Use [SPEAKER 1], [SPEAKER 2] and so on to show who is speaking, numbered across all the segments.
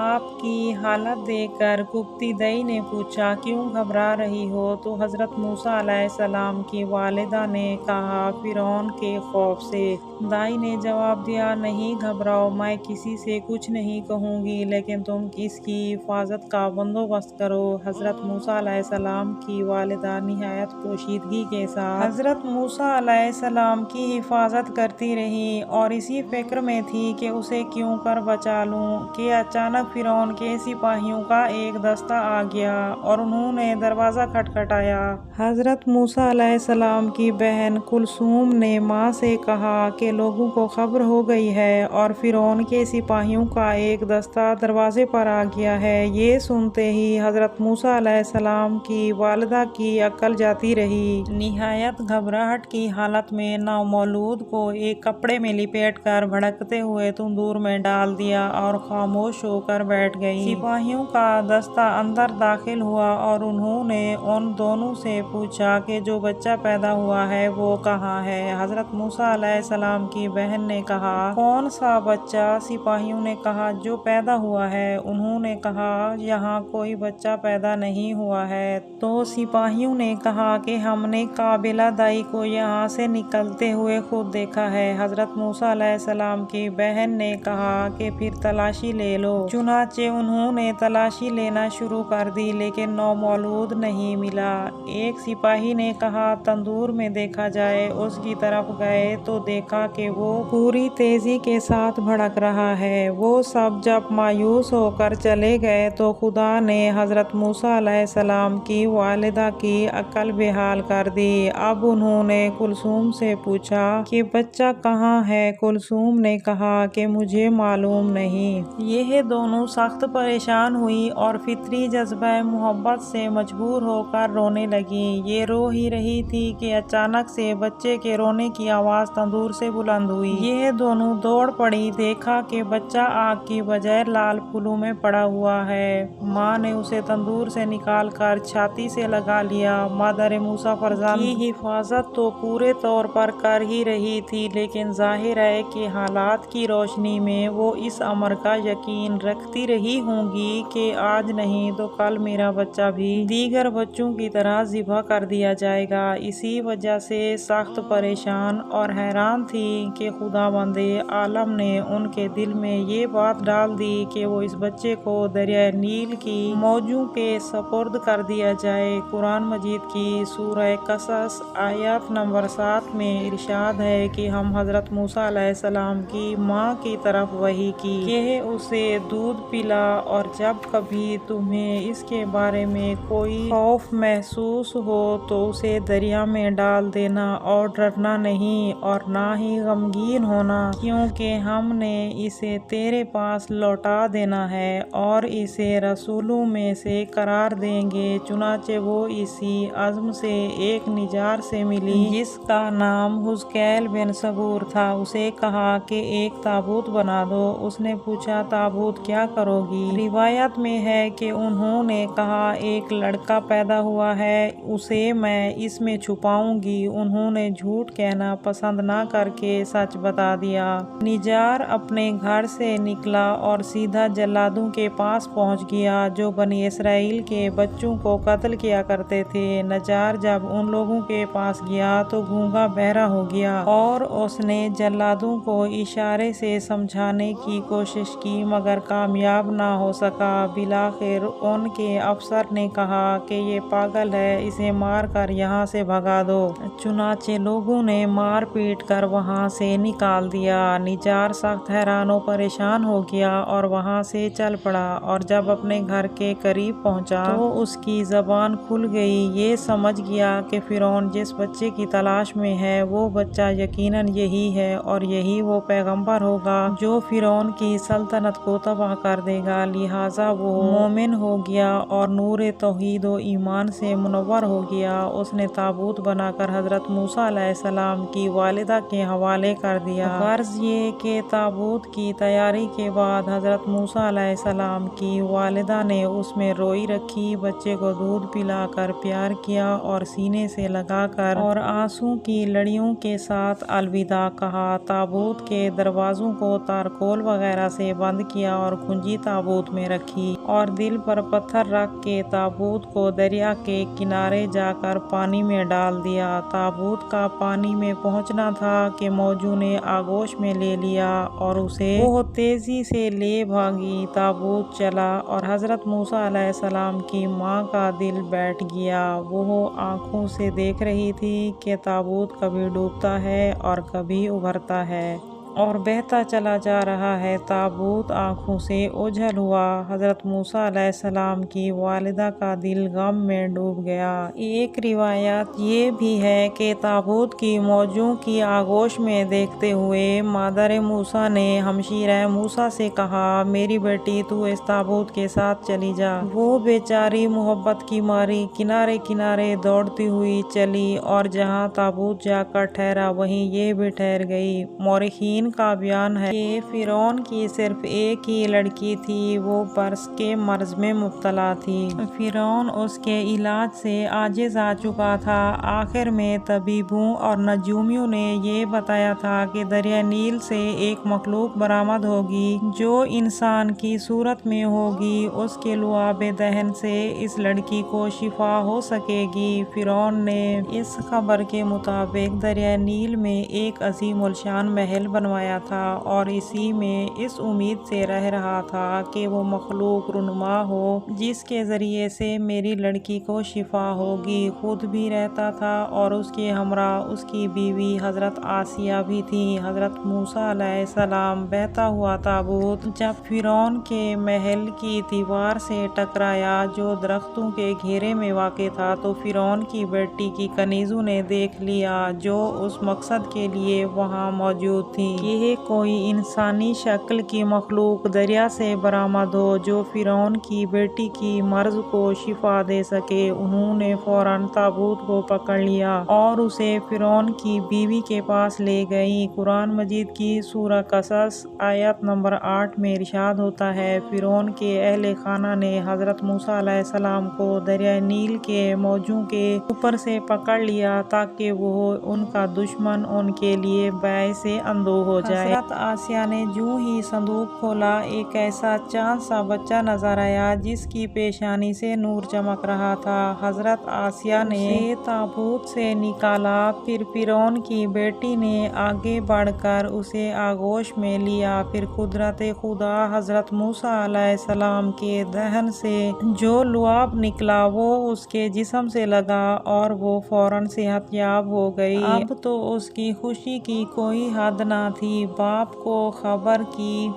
[SPEAKER 1] آپ کی حالت دیکھ کر کپتی دئی نے پوچھا، کیوں گھبرا رہی ہو؟ تو حضرت موسیٰ علیہ السلام کی والدہ نے کہا، فرعون کے خوف سے۔ دائی نے جواب دیا، نہیں گھبراؤ، میں کسی سے کچھ نہیں کہوں گی، لیکن تم اس کی حفاظت کا بندوبست کرو۔ حضرت موسیٰ علیہ السلام کی والدہ نہایت پوشیدگی کے ساتھ حضرت موسیٰ علیہ السلام کی حفاظت کرتی رہی اور اسی فکر میں تھی کہ اسے کیوں کر بچا لوں کہ اچانک فرعون کے سپاہیوں کا ایک دستہ آ گیا اور انہوں نے دروازہ کھٹکھٹایا۔ حضرت موسیٰ علیہ السلام کی بہن کلثوم نے ماں سے کہا کہ لوگوں کو خبر ہو گئی ہے اور فرعون کے سپاہیوں کا ایک دستہ دروازے پر آ گیا ہے۔ یہ سنتے ہی حضرت موسیٰ علیہ السلام کی والدہ کی عقل جاتی رہی۔ نہایت گھبراہٹ کی حالت میں نومولود کو ایک کپڑے میں لپیٹ کر بھڑکتے ہوئے تندور میں ڈال دیا اور خاموش ہو کر بیٹھ گئی۔ سپاہیوں کا دستہ اندر داخل ہوا اور انہوں نے ان دونوں سے پوچھا کہ جو بچہ پیدا ہوا ہے وہ کہاں ہے؟ حضرت موسیٰ علیہ السلام کی بہن نے کہا، کون سا بچہ؟ سپاہیوں نے کہا، جو پیدا ہوا ہے۔ انہوں نے کہا، یہاں کوئی بچہ پیدا نہیں ہوا ہے۔ تو سپاہیوں نے کہا کہ ہم نے قابلہ دائی کو یہاں سے نکلتے ہوئے خود دیکھا ہے۔ حضرت موسیٰ علیہ السلام کی بہن نے کہا کہ پھر تلاشی لے لو۔ چنانچہ انہوں نے تلاشی لینا شروع کر دی، لیکن نومولود نہیں ملا۔ ایک سپاہی نے کہا، تندور میں دیکھا جائے۔ اس کی طرف گئے تو دیکھا کہ وہ پوری تیزی کے ساتھ بھڑک رہا ہے۔ وہ سب جب مایوس ہو کر چلے گئے تو خدا نے حضرت موسیٰ علیہ السلام کی والدہ کی عقل بحال کر دی۔ اب انہوں نے کلثوم سے پوچھا کہ بچہ کہاں ہے؟ کلثوم نے کہا کہ مجھے معلوم نہیں۔ یہ دونوں سخت پریشان ہوئی اور فطری جذبہ محبت سے مجبور ہو کر رونے لگیں۔ یہ رو ہی رہی تھی کہ اچانک سے بچے کے رونے کی آواز تندور سے بلند ہوئی۔ یہ دونوں دوڑ پڑی، دیکھا کہ بچہ آگ کی بجائے لال پھولوں میں پڑا ہوا ہے۔ ماں نے اسے تندور سے نکال کر چھاتی سے لگا لیا۔ مادر موسیٰ فرزند کی حفاظت تو پورے طور پر کر ہی رہی تھی، لیکن ظاہر ہے کہ حالات کی روشنی میں وہ اس امر کا یقین رکھتی رہی ہوں گی کہ آج نہیں تو کل میرا بچہ بھی دیگر بچوں کی طرح ذبح کر دیا جائے گا۔ اسی وجہ سے سخت پریشان اور حیران تھی کہ خداوند عالم نے ان کے دل میں یہ بات ڈال دی کہ وہ اس بچے کو دریائے نیل کی موجوں کے سپرد کر دیا جائے۔ قرآن مجید کی سورہ قصص آیت نمبر 7 میں ارشاد ہے کہ ہم حضرت موسیٰ علیہ السلام کی ماں کی طرف وحی کی کہ اسے دودھ پلا، اور جب کبھی تمہیں اس کے بارے میں کوئی خوف محسوس ہو تو اسے دریا میں ڈال دینا اور ڈرنا نہیں اور نہ ہی غمگین ہونا، کیونکہ ہم نے اسے تیرے پاس لوٹا دینا ہے اور اسے رسولوں میں سے قرار دیں گے۔ چنانچہ وہ اسی عزم سے ایک نجار سے ملی جس کا نام حزقیل بن صبور تھا۔ اسے کہا کہ ایک تابوت بنا دو۔ اس نے پوچھا، تابوت کیا کرو گی؟ روایت میں ہے کہ انہوں نے کہا، ایک لڑکا پیدا ہوا ہے، اسے میں اس میں چھپاؤں گی۔ انہوں نے جھوٹ کہنا پسند نہ کر کے سچ بتا دیا۔ نجار اپنے گھر سے نکلا اور سیدھا جلادوں کے پاس پہنچ گیا جو بنی اسرائیل کے بچوں کو قتل کیا کرتے تھے۔ نجار جب ان لوگوں کے پاس گیا تو گونگا بہرا ہو گیا اور اس نے جلادوں کو اشارے سے سمجھانے کی کوشش کی مگر کامیاب نہ ہو سکا۔ بالآخر ان کے افسر نے کہا کہ یہ پاگل ہے، اسے مار کر یہاں سے بھگا دو۔ چنانچہ لوگوں نے مار پیٹ کر وہاں سے نکال دیا۔ نجار سخت حیران و پریشان ہو گیا اور وہاں سے چل پڑا، اور جب اپنے گھر کے قریب پہنچا تو اس کی زبان کھل گئی۔ یہ سمجھ گیا کہ فرعون جس بچے کی تلاش میں ہے وہ بچہ یقیناً یہی ہے اور یہی وہ پیغمبر ہوگا جو فرعون کی سلطنت کو تباہ کر دے گا۔ لہٰذا وہ مومن ہو گیا اور نور توحید و ایمان سے منور ہو گیا۔ اس نے تابوت بنا کر حضرت موسیٰ علیہ السلام کی والدہ کے حوالے کر دیا۔ غرض یہ کہ تابوت کی تیاری کے بعد حضرت موسیٰ علیہ السلام کی والدہ نے اس میں روئی رکھی، بچے کو دودھ پلا کر پیار کیا اور سینے سے لگا کر اور آنسوں کی لڑیوں کے ساتھ الوداع کہا۔ تابوت کے دروازوں کو تارکول وغیرہ سے بند بند کیا اور کنجی تابوت میں رکھی اور دل پر پتھر رکھ کے تابوت کو دریا کے کنارے جا کر پانی میں ڈال دیا۔ تابوت کا پانی میں پہنچنا تھا کہ موجوں نے آغوش میں لے لیا اور اسے بہت تیزی سے لے بھاگی۔ تابوت چلا اور حضرت موسیٰ علیہ السلام کی ماں کا دل بیٹھ گیا۔ وہ آنکھوں سے دیکھ رہی تھی کہ تابوت کبھی ڈوبتا ہے اور کبھی ابھرتا ہے اور بہتا چلا جا رہا ہے۔ تابوت آنکھوں سے اوجھل ہوا۔ حضرت موسیٰ علیہ السلام کی والدہ کا دل غم میں ڈوب گیا۔ ایک روایت یہ بھی ہے کہ تابوت کی موجوں کی آغوش میں دیکھتے ہوئے مادر موسیٰ نے ہمشیرہ موسیٰ سے کہا، میری بیٹی تو اس تابوت کے ساتھ چلی جا۔ وہ بیچاری محبت کی ماری کنارے کنارے دوڑتی ہوئی چلی اور جہاں تابوت جا کر ٹھہرا وہیں یہ بھی ٹھہر گئی۔ مورخین کا بیان ہے کہ فرعون کی صرف ایک ہی لڑکی تھی، وہ برص کے مرض میں مبتلا تھی۔ فرعون اس کے علاج سے عاجز آ چکا تھا۔ آخر میں طبیبوں اور نجومیوں نے یہ بتایا تھا کہ دریائے نیل سے ایک مخلوق برآمد ہوگی جو انسان کی صورت میں ہوگی، اس کے لعاب دہن سے اس لڑکی کو شفا ہو سکے گی۔ فرعون نے اس خبر کے مطابق دریائے نیل میں ایک عظیم الشان محل بنوایا تھا اور اسی میں اس امید سے رہ رہا تھا کہ وہ مخلوق رونما ہو جس کے ذریعے سے میری لڑکی کو شفا ہوگی۔ خود بھی رہتا تھا اور اس کے ہمراہ اس کی بیوی حضرت آسیہ بھی تھی۔ حضرت موسیٰ علیہ السلام بہتا ہوا تابوت جب فرعون کے محل کی دیوار سے ٹکرایا جو درختوں کے گھیرے میں واقع تھا تو فرعون کی بیٹی کی کنیزوں نے دیکھ لیا جو اس مقصد کے لیے وہاں موجود تھی کہ کوئی انسانی شکل کی مخلوق دریا سے برآمد ہو جو فرعون کی بیٹی کی مرض کو شفا دے سکے۔ انہوں نے فوراً تابوت کو پکڑ لیا اور اسے فرعون کی بیوی کے پاس لے گئیں۔ قرآن مجید کی سورہ قصص آیت نمبر 8 میں ارشاد ہوتا ہے، فرعون کے اہل خانہ نے حضرت موسیٰ علیہ السلام کو دریائے نیل کے موجوں کے اوپر سے پکڑ لیا تاکہ وہ ان کا دشمن ان کے لیے باعث اندوہ ہو جائے۔ حضرت آسیہ نے جو ہی صندوق کھولا ایک ایسا چاند سا بچہ نظر آیا جس کی پیشانی سے نور چمک رہا تھا۔ حضرت آسیہ نے اسے تابوت سے نکالا، پھر فرعون کی بیٹی نے آگے بڑھ کر اسے آغوش میں لیا۔ پھر قدرت خدا حضرت موسیٰ علیہ السلام کے دہن سے جو لعاب نکلا وہ اس کے جسم سے لگا اور وہ فوراً صحت یاب ہو گئی۔ اب تو اس کی خوشی کی کوئی حد نہ تھی۔ باپ کو خبر کی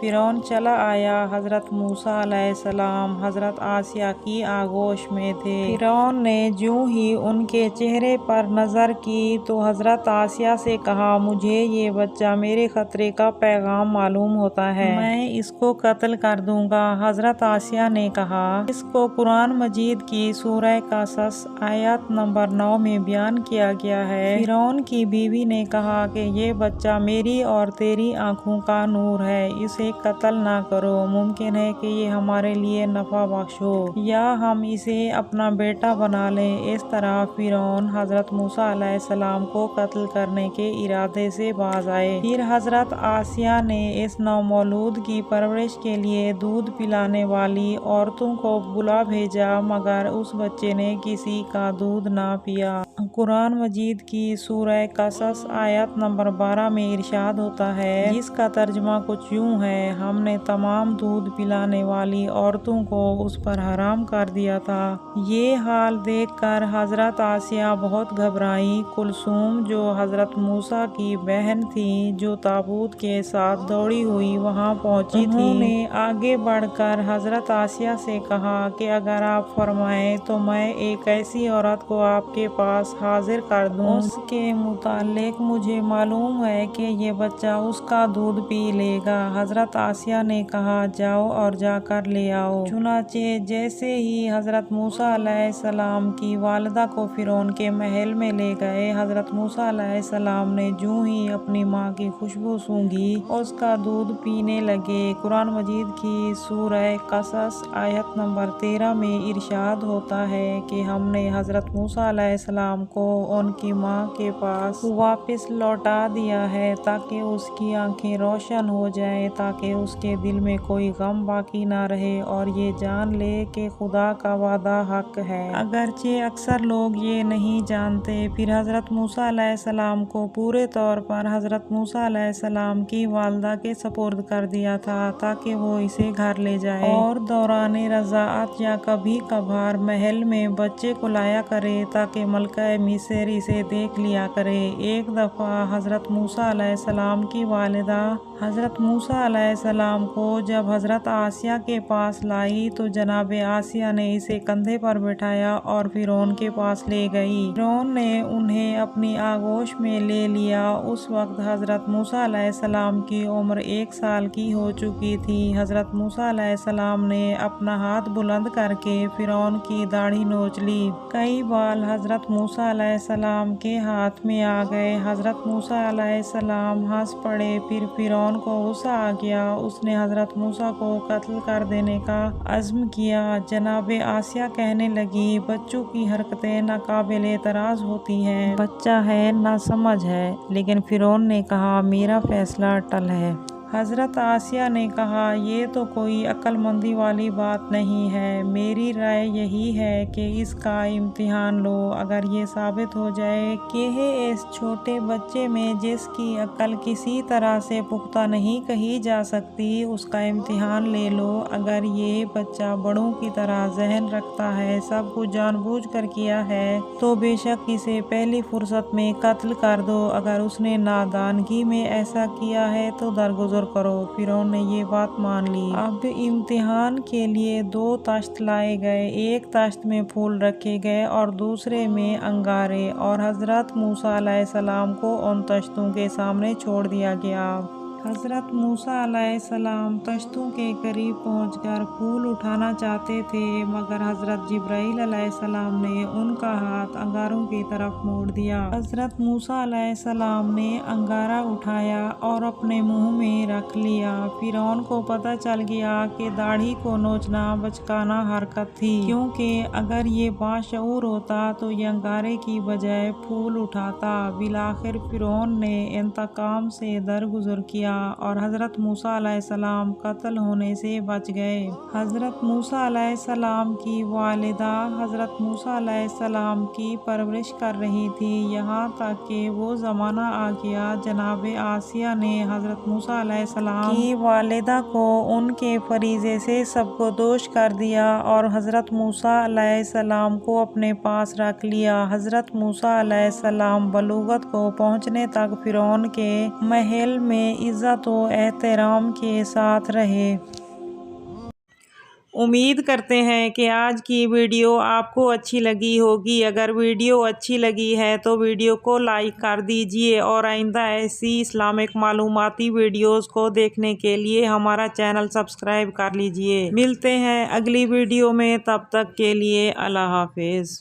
[SPEAKER 1] فرعون چلا آیا۔ حضرت موسیٰ علیہ السلام حضرت آسیہ کی آغوش میں تھے۔ فرعون نے جو ہی ان کے چہرے پر نظر کی تو حضرت آسیہ سے کہا، مجھے یہ بچہ میرے خطرے کا پیغام معلوم ہوتا ہے، میں اس کو قتل کر دوں گا۔ حضرت آسیہ نے کہا، اس کو قرآن مجید کی سورہ قصص آیت نمبر 9 میں بیان کیا گیا ہے۔ فرعون کی بیوی نے کہا کہ یہ بچہ میری اور تیری آنکھوں کا نور ہے، اسے قتل نہ کرو، ممکن ہے کہ یہ ہمارے لیے نفع بخش ہو یا ہم اسے اپنا بیٹا بنا لیں۔ اس طرح فرعون حضرت موسیٰ علیہ السلام کو قتل کرنے کے ارادے سے باز آئے۔ پھر حضرت آسیہ نے اس نومولود کی پرورش کے لیے دودھ پلانے والی عورتوں کو بلا بھیجا مگر اس بچے نے کسی کا دودھ نہ پیا۔ قرآن مجید کی سورہ قصص آیت نمبر 12 میں ارشاد ہوتا ہے، جس کا ترجمہ کچھ یوں ہے، ہم نے تمام دودھ پلانے والی عورتوں کو اس پر حرام کر دیا تھا۔ یہ حال دیکھ کر حضرت آسیہ بہت گھبرائیں۔ کلثوم جو حضرت موسیٰ کی بہن تھی جو تابوت کے ساتھ دوڑی ہوئی وہاں پہنچی تھی، انہوں نے آگے بڑھ کر حضرت آسیہ سے کہا کہ اگر آپ فرمائیں تو میں ایک ایسی عورت کو آپ کے پاس حاضر کر دوں، اس کے متعلق مجھے معلوم ہے کہ یہ بچہ اس کا دودھ پی لے گا۔ حضرت آسیہ نے کہا، جاؤ اور جا کر لے آؤ۔ چنانچہ جیسے ہی حضرت موسیٰ علیہ السلام کی والدہ کو فرعون کے محل میں لے گئے، حضرت موسیٰ علیہ السلام نے جو ہی اپنی ماں کی خوشبو سونگھی اس کا دودھ پینے لگے۔ قرآن مجید کی سورہ قصص آیت نمبر 13 میں ارشاد ہوتا ہے کہ ہم نے حضرت موسیٰ علیہ السلام کو ان کی ماں کے پاس واپس لوٹا دیا ہے تاکہ اس کی آنکھیں روشن ہو جائیں تاکہ تاکہ اس کے دل میں کوئی غم باقی نہ رہے اور یہ جان لے کہ خدا کا وعدہ حق ہے۔ اگرچہ اکثر لوگ یہ نہیں جانتے، پھر حضرت موسیٰ علیہ السلام کو پورے طور پر حضرت موسیٰ علیہ السلام کی والدہ کے سپرد کر دیا تھا تاکہ وہ اسے گھر لے جائے اور دوران رضاعت یا کبھی کبھار محل میں بچے کو لایا کرے تاکہ ملکہ مصر اسے دیکھ لیا کرے۔ ایک دفعہ حضرت موسیٰ علیہ السلام کی والدہ حضرت موسیٰ علیہ السلام کو جب حضرت آسیہ کے پاس لائی تو جناب آسیہ نے اسے کندھے پر بٹھایا اور فرعون کے پاس لے گئی۔ فرعون نے انہیں اپنی آغوش میں لے لیا۔ اس وقت حضرت موسیٰ علیہ السلام کی عمر 1 سال کی ہو چکی تھی۔ حضرت موسیٰ علیہ السلام نے اپنا ہاتھ بلند کر کے فرعون کی داڑھی نوچ لی۔ کئی بال حضرت موسیٰ علیہ السلام کے ہاتھ میں آ گئے۔ حضرت موسیٰ علیہ السلام ہنس پڑے۔ پھر فرعون کو غصہ آ گیا۔ اس نے حضرت موسیٰ کو قتل کر دینے کا عزم کیا۔ جناب آسیہ کہنے لگی، بچوں کی حرکتیں ناقابل اعتراض ہوتی ہیں، بچہ ہے، ناسمجھ ہے، لیکن فرعون نے کہا میرا فیصلہ اٹل ہے۔ حضرت آسیہ نے کہا یہ تو کوئی عقل مندی والی بات نہیں ہے، میری رائے یہی ہے کہ اس کا امتحان لو۔ اگر یہ ثابت ہو جائے کہ اس چھوٹے بچے میں جس کی عقل کسی طرح سے پختہ نہیں کہی جا سکتی اس کا امتحان لے لو۔ اگر یہ بچہ بڑوں کی طرح ذہن رکھتا ہے، سب کچھ جان بوجھ کر کیا ہے، تو بے شک اسے پہلی فرصت میں قتل کر دو۔ اگر اس نے نادانگی میں ایسا کیا ہے تو درگزر کرو۔ فرعون نے یہ بات مان لی۔ اب امتحان کے لیے 2 طشت لائے گئے، ایک طشت میں پھول رکھے گئے اور دوسرے میں انگارے، اور حضرت موسیٰ علیہ السلام کو ان طشتوں کے سامنے چھوڑ دیا گیا۔ حضرت موسیٰ علیہ السلام طشتوں کے قریب پہنچ کر پھول اٹھانا چاہتے تھے، مگر حضرت جبرائیل علیہ السلام نے ان کا ہاتھ انگاروں کی طرف موڑ دیا۔ حضرت موسیٰ علیہ السلام نے انگارہ اٹھایا اور اپنے منہ میں رکھ لیا۔ فرعون کو پتہ چل گیا کہ داڑھی کو نوچنا بچکانہ حرکت تھی، کیونکہ اگر یہ باشعور ہوتا تو یہ انگارے کی بجائے پھول اٹھاتا۔ بالآخر فرعون نے انتقام سے درگزر کیا اور حضرت موسیٰ علیہ السلام قتل ہونے سے بچ گئے۔ حضرت موسیٰ علیہ السلام کی والدہ حضرت موسیٰ علیہ السلام کی پرورش کر رہی تھی، یہاں تک کہ وہ زمانہ آ گیا جناب آسیہ نے حضرت موسیٰ علیہ السلام کی والدہ کو ان کے فریضے سے سبکدوش کر دیا اور حضرت موسیٰ علیہ السلام کو اپنے پاس رکھ لیا۔ حضرت موسیٰ علیہ السلام بلوغت کو پہنچنے تک فرعون کے محل میں عزت و احترام کے ساتھ رہے۔ امید کرتے ہیں کہ آج کی ویڈیو آپ کو اچھی لگی ہوگی۔ اگر ویڈیو اچھی لگی ہے تو ویڈیو کو لائک کر دیجئے اور آئندہ ایسی اسلامک معلوماتی ویڈیوز کو دیکھنے کے لیے ہمارا چینل سبسکرائب کر لیجئے۔ ملتے ہیں اگلی ویڈیو میں، تب تک کے لیے اللہ حافظ۔